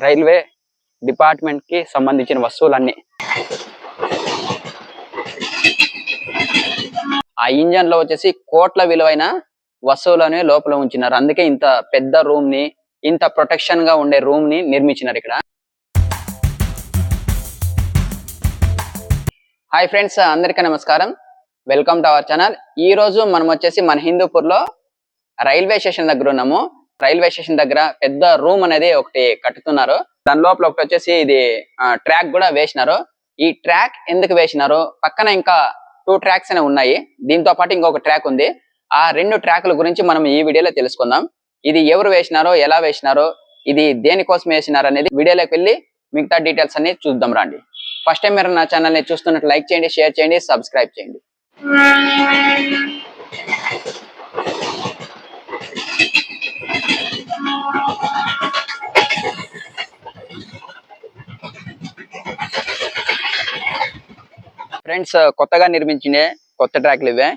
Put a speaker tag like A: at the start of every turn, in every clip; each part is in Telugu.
A: రైల్వే డిపార్ట్మెంట్ కి సంబంధించిన వస్తువులన్నీ. ఆ ఇంజన్ లో వచ్చేసి కోట్ల విలువైన వస్తువులని లోపల ఉంచినారు. అందుకే ఇంత పెద్ద రూమ్ ని, ఇంత ప్రొటెక్షన్ గా ఉండే రూమ్ ని నిర్మించినారు ఇక్కడ. హాయ్ ఫ్రెండ్స్, అందరికీ నమస్కారం. Welcome to our channel. ఈ రోజు మనం వచ్చేసి మన హిందూపూర్ లో రైల్వే స్టేషన్ దగ్గర ఉన్నాము. రైల్వే స్టేషన్ దగ్గర పెద్ద రూమ్ అనేది ఒకటి కట్టుతున్నారు. దాని లోపల ఒకటి వచ్చేసి ఇది ట్రాక్ కూడా వేసినారు. ఈ ట్రాక్ ఎందుకు వేసినారు, పక్కన ఇంకా 2 ట్రాక్స్ అనేవి ఉన్నాయి. దీంతో పాటు ఇంకొక ట్రాక్ ఉంది. ఆ 2 ట్రాక్ల గురించి మనం ఈ వీడియోలో తెలుసుకుందాం. ఇది ఎవరు వేసినారో, ఎలా వేసినారో, ఇది దేనికోసం వేసినారు అనేది వీడియోలోకి వెళ్ళి మిగతా డీటెయిల్స్ అన్ని చూద్దాం రండి. ఫస్ట్ టైం మీరు నా ఛానల్ ని చూస్తున్నట్టు లైక్ చేయండి, షేర్ చేయండి, సబ్స్క్రైబ్ చేయండి. ఫ్రెండ్స్, కొత్తగా నిర్మించిన కొత్త ట్రాక్లు ఇవే.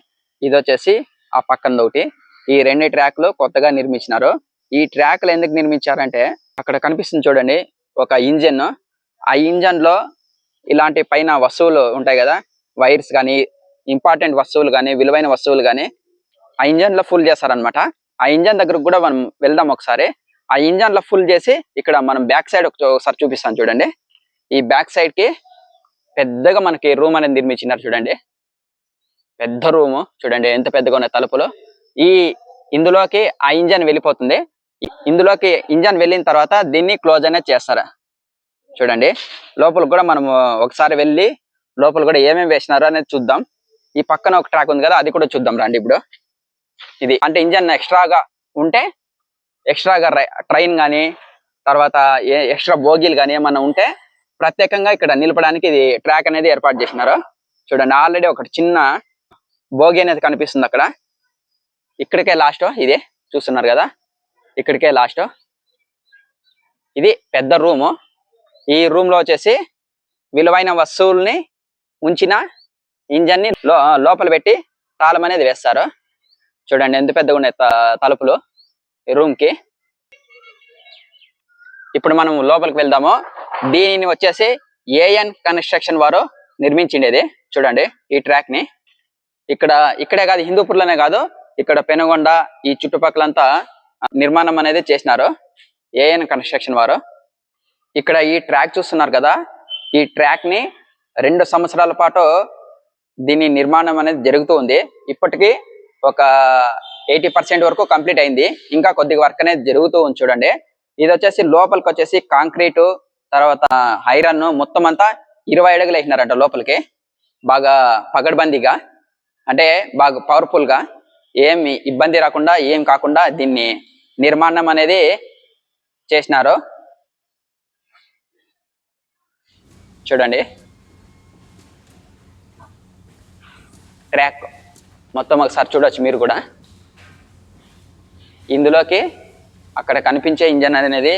A: ఇది వచ్చేసి ఆ పక్కన ఒకటి. ఈ 2 ట్రాక్లు కొత్తగా నిర్మించినారు. ఈ ట్రాక్లు ఎందుకు నిర్మించారంటే, అక్కడ కనిపిస్తుంది చూడండి ఒక ఇంజన్. ఆ ఇంజన్ లో ఇలాంటి పైన వస్తువులు ఉంటాయి కదా, వైర్స్ కానీ, ఇంపార్టెంట్ వస్తువులు కానీ, విలువైన వస్తువులు కానీ ఆ ఇంజన్ లో ఫుల్ చేస్తారనమాట. ఆ ఇంజన్ దగ్గరకు కూడా మనం వెళ్దాం ఒకసారి. ఆ ఇంజన్ లో ఫుల్ చేసి ఇక్కడ మనం బ్యాక్ సైడ్ ఒకసారి చూపిస్తాను చూడండి. ఈ బ్యాక్ సైడ్ కి పెద్దగా మనకి రూమ్ అనేది నిర్మించినారు చూడండి. పెద్ద రూము చూడండి, ఎంత పెద్దగా ఉన్నాయి తలుపులు. ఇందులోకి ఆ ఇంజన్ వెళ్ళిపోతుంది. ఇందులోకి ఇంజన్ వెళ్ళిన తర్వాత దీన్ని క్లోజ్ అనేది చేస్తారా చూడండి. లోపల కూడా మనము ఒకసారి వెళ్ళి లోపల కూడా ఏమేమి వేసినారో అనేది చూద్దాం. ఈ పక్కన ఒక ట్రాక్ ఉంది కదా, అది కూడా చూద్దాం రండి. ఇప్పుడు ఇది అంటే ఇంజన్ ఎక్స్ట్రాగా ఉంటే, ఎక్స్ట్రాగా ట్రైన్ కానీ, తర్వాత ఎక్స్ట్రా బోగీలు కానీ ఏమన్నా ఉంటే ప్రత్యేకంగా ఇక్కడ నిలపడానికి ఇది ట్రాక్ అనేది ఏర్పాటు చేసినారు చూడండి. ఆల్రెడీ ఒకటి చిన్న బోగి అనేది కనిపిస్తుంది అక్కడ. ఇక్కడికే లాస్ట్, ఇదే చూస్తున్నారు కదా, ఇక్కడికే లాస్ట్. ఇది పెద్ద రూము. ఈ రూమ్ లో వచ్చేసి విలువైన వస్తువుల్ని ఉంచిన ఇంజన్ ని లోపల పెట్టి తాళం అనేది వేస్తారు చూడండి. ఎంత పెద్దగా ఉన్నాయి తలుపులు ఈ రూమ్ కి. ఇప్పుడు మనం లోపలికి వెళ్దాము. దీనిని వచ్చేసి ఏఎన్ కన్స్ట్రక్షన్ వారు నిర్మించిండేది చూడండి. ఈ ట్రాక్ ని ఇక్కడే కాదు, హిందూపూర్లోనే కాదు, ఇక్కడ పెనుగొండ ఈ చుట్టుపక్కలంతా నిర్మాణం అనేది చేసినారు ఏఎన్ కన్స్ట్రక్షన్ వారు. ఇక్కడ ఈ ట్రాక్ చూస్తున్నారు కదా, ఈ ట్రాక్ ని 2 సంవత్సరాల పాటు దీని నిర్మాణం అనేది జరుగుతూ ఉంది. ఇప్పటికీ ఒక 80% వరకు కంప్లీట్ అయింది. ఇంకా కొద్దిగా వర్క్ అనేది జరుగుతూ ఉంది చూడండి. ఇది వచ్చేసి లోపలికి వచ్చేసి కాంక్రీటు, తర్వాత ఐరన్ మొత్తం అంతా 20 అడుగులు వేసినారంట లోపలికి. బాగా పగడ్బందీగా, అంటే బాగా పవర్ఫుల్ గా, ఏమి ఇబ్బంది రాకుండా, ఏం కాకుండా దీన్ని నిర్మాణం అనేది చేసినారు చూడండి. ట్రాక్ మొత్తం ఒకసారి చూడొచ్చు మీరు కూడా. ఇందులోకి అక్కడ కనిపించే ఇంజన్ అనేది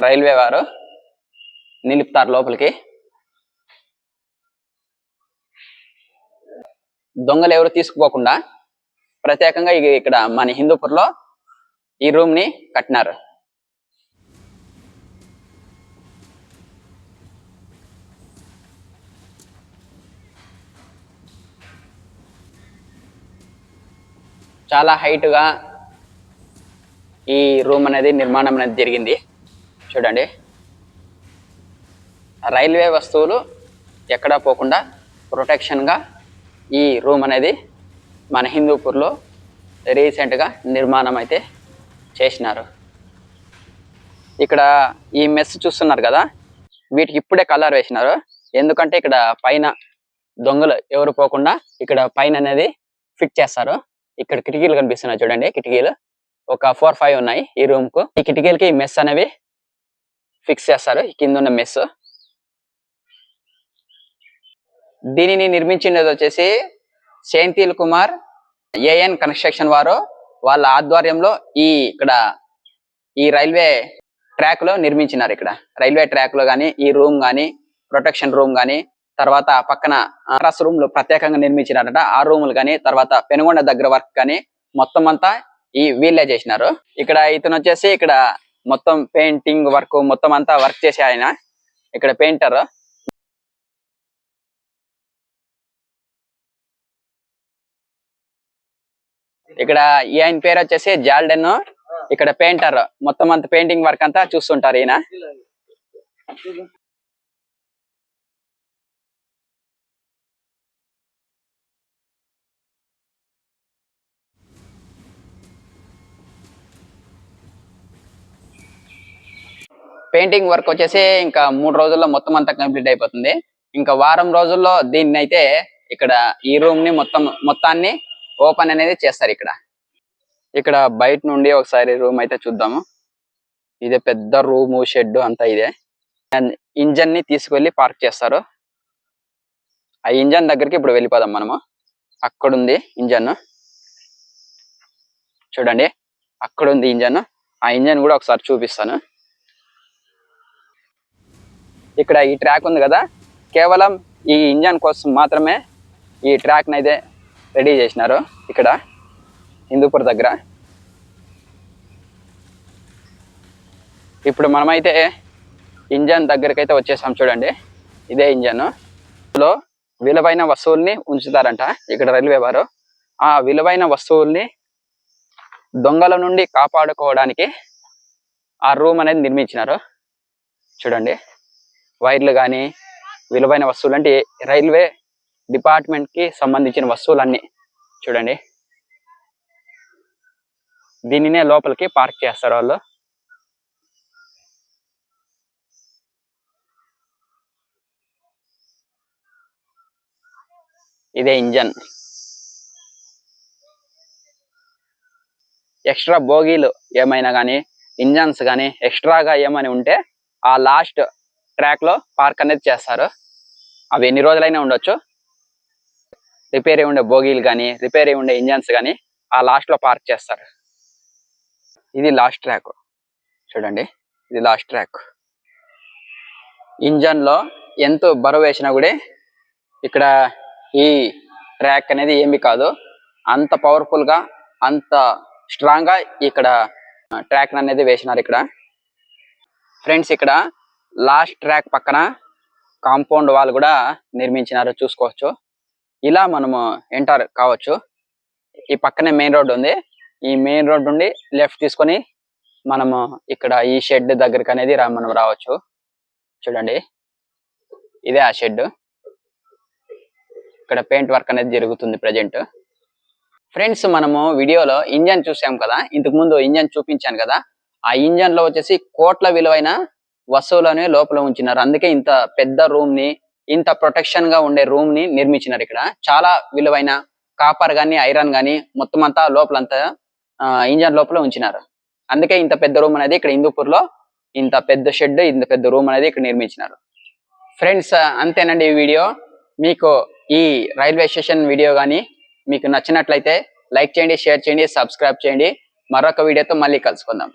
A: రైల్వే వారు నిలుపుతారు లోపలికి. దొంగలు ఎవరు తీసుకుపోకుండా ప్రత్యేకంగా ఇక్కడ మన హిందూపూర్ లో ఈ రూమ్ ని కట్టినారు. చాలా హైట్ గా ఈ రూమ్ అనేది నిర్మాణం అనేది జరిగింది చూడండి. రైల్వే వస్తువులు ఎక్కడా పోకుండా ప్రొటెక్షన్ గా ఈ రూమ్ అనేది మన హిందూపూర్లో రీసెంట్ గా నిర్మాణం అయితే చేసినారు. ఇక్కడ ఈ మెస్ చూస్తున్నారు కదా, వీటికి ఇప్పుడే కలర్ వేసినారు. ఎందుకంటే ఇక్కడ పైన దొంగలు ఎవరు పోకుండా ఇక్కడ పైన అనేది ఫిట్ చేస్తారు. ఇక్కడ కిటికీలు కనిపిస్తున్నాయి చూడండి. కిటికీలు ఒక 4-5 ఉన్నాయి ఈ రూమ్ కు. ఈ కిటికీలకి మెస్ అనేవి ఫిక్స్ చేస్తారు. కింద ఉన్న మెస్. దీనిని నిర్మించినది వచ్చేసి సెంథిల్ కుమార్ ఏఎన్ కన్స్ట్రక్షన్ వారు వాళ్ళ ఆధ్వర్యంలో ఇక్కడ ఈ రైల్వే ట్రాక్ లో నిర్మించినారు. ఇక్కడ రైల్వే ట్రాక్ లో గానీ, ఈ రూమ్ గానీ, ప్రొటెక్షన్ రూమ్ గానీ, తర్వాత పక్కన రూమ్ లో ప్రత్యేకంగా నిర్మించినారట. ఆ రూములు కానీ, తర్వాత పెనుగొండ దగ్గర వర్క్ కానీ మొత్తం అంతా ఈ వీళ్ళే చేసినారు. ఇక్కడ ఇతను వచ్చేసి ఇక్కడ మొత్తం పెయింటింగ్ వర్క్ మొత్తం అంతా వర్క్ చేసే ఆయన ఇక్కడ పెయింటర్. ఇక్కడ ఈయన పేరు వచ్చేసి జాల్డెన్. ఇక్కడ పెయింటర్ మొత్తం అంత పెయింటింగ్ వర్క్ అంతా చూస్తుంటారు ఈయన. పెయింటింగ్ వర్క్ వచ్చేసి ఇంకా 3 రోజుల్లో మొత్తం అంతా కంప్లీట్ అయిపోతుంది. ఇంకా వారం రోజుల్లో దీన్ని అయితే ఇక్కడ ఈ రూమ్ ని మొత్తాన్ని ఓపెన్ అనేది చేస్తారు. ఇక్కడ బయట నుండి ఒకసారి రూమ్ అయితే చూద్దాము. ఇదే పెద్ద రూము, షెడ్ అంతా ఇదే. ఇంజన్ ని తీసుకెళ్లి పార్క్ చేస్తారు. ఆ ఇంజన్ దగ్గరికి ఇప్పుడు వెళ్ళిపోదాం మనము. అక్కడ ఉంది ఇంజన్, చూడండి అక్కడ ఉంది ఇంజన్. ఆ ఇంజన్ కూడా ఒకసారి చూపిస్తాను. ఇక్కడ ఈ ట్రాక్ ఉంది కదా, కేవలం ఈ ఇంజన్ కోసం మాత్రమే ఈ ట్రాక్ అయితే రెడీ చేసినారు ఇక్కడ హిందూపూర్ దగ్గర. ఇప్పుడు మనమైతే ఇంజన్ దగ్గరికి అయితే వచ్చేసాం. చూడండి ఇదే ఇంజన్. లో విలువైన వస్తువుల్ని ఉంచుతారంట ఇక్కడ రైల్వే వారు. ఆ విలువైన వస్తువుల్ని దొంగల నుండి కాపాడుకోవడానికి ఆ రూమ్ అనేది నిర్మించినారు. చూడండి వైర్లు కానీ విలువైన వస్తువులు అంటే రైల్వే డిపార్ట్మెంట్ కి సంబంధించిన వస్తువులన్నీ చూడండి. దీనినే లోపలికి పార్క్ చేస్తారు వాళ్ళు. ఇదే ఇంజన్. ఎక్స్ట్రా బోగీలు ఏమైనా కానీ ఇంజన్స్ కానీ ఎక్స్ట్రాగా ఏమైనా ఉంటే ఆ లాస్ట్ ట్రాక్ లో పార్క్ అనేది చేస్తారు. అవి ఎన్ని రోజులైనా ఉండొచ్చు. రిపేర్ అయి ఉండే బోగీలు కానీ రిపేర్ అయి ఉండే ఇంజన్స్ కానీ ఆ లాస్ట్ లో పార్క్ చేస్తారు. ఇది లాస్ట్ ట్రాక్ చూడండి. ఇది లాస్ట్ ట్రాక్. ఇంజన్ లో ఎంత బరువు వేసినా కూడా ఇక్కడ ఈ ట్రాక్ అనేది ఏమి కాదు. అంత పవర్ఫుల్ గా అంత స్ట్రాంగ్ గా ఇక్కడ ట్రాక్ అనేది వేసినారు ఇక్కడ. ఫ్రెండ్స్ ఇక్కడ లాస్ట్ ట్రాక్ పక్కన కాంపౌండ్ వాల్ కూడా నిర్మించినారు, చూసుకోవచ్చు. ఇలా మనము ఎంటర్ కావచ్చు. ఈ పక్కనే మెయిన్ రోడ్ ఉంది. ఈ మెయిన్ రోడ్ నుండి లెఫ్ట్ తీసుకొని మనము ఇక్కడ ఈ షెడ్ దగ్గరికి అనేది మనం రావచ్చు. చూడండి ఇదే ఆ షెడ్. ఇక్కడ పెయింట్ వర్క్ అనేది జరుగుతుంది ప్రజెంట్. ఫ్రెండ్స్ మనము వీడియోలో ఇంజన్ చూసాం కదా, ఇంతకు ముందు ఇంజన్ చూపించాను కదా. ఆ ఇంజన్ లో వచ్చేసి కోట్ల విలువైన వస్తువులని లోపల ఉంచినారు. అందుకే ఇంత పెద్ద రూమ్ ని, ఇంత ప్రొటెక్షన్ గా ఉండే రూమ్ ని నిర్మించినారు. ఇక్కడ చాలా విలువైన కాపర్ గానీ ఐరన్ గానీ మొత్తం అంతా లోపలంతా ఇంజన్ లోపల ఉంచినారు. అందుకే ఇంత పెద్ద రూమ్ అనేది ఇక్కడ హిందూపూర్ లో ఇంత పెద్ద షెడ్, ఇంత పెద్ద రూమ్ అనేది ఇక్కడ నిర్మించినారు. ఫ్రెండ్స్ అంతేనండి ఈ వీడియో. మీకు ఈ రైల్వే స్టేషన్ వీడియో కానీ మీకు నచ్చినట్లయితే లైక్ చేయండి, షేర్ చేయండి, సబ్స్క్రైబ్ చేయండి. మరొక వీడియోతో మళ్ళీ కలుసుకుందాం.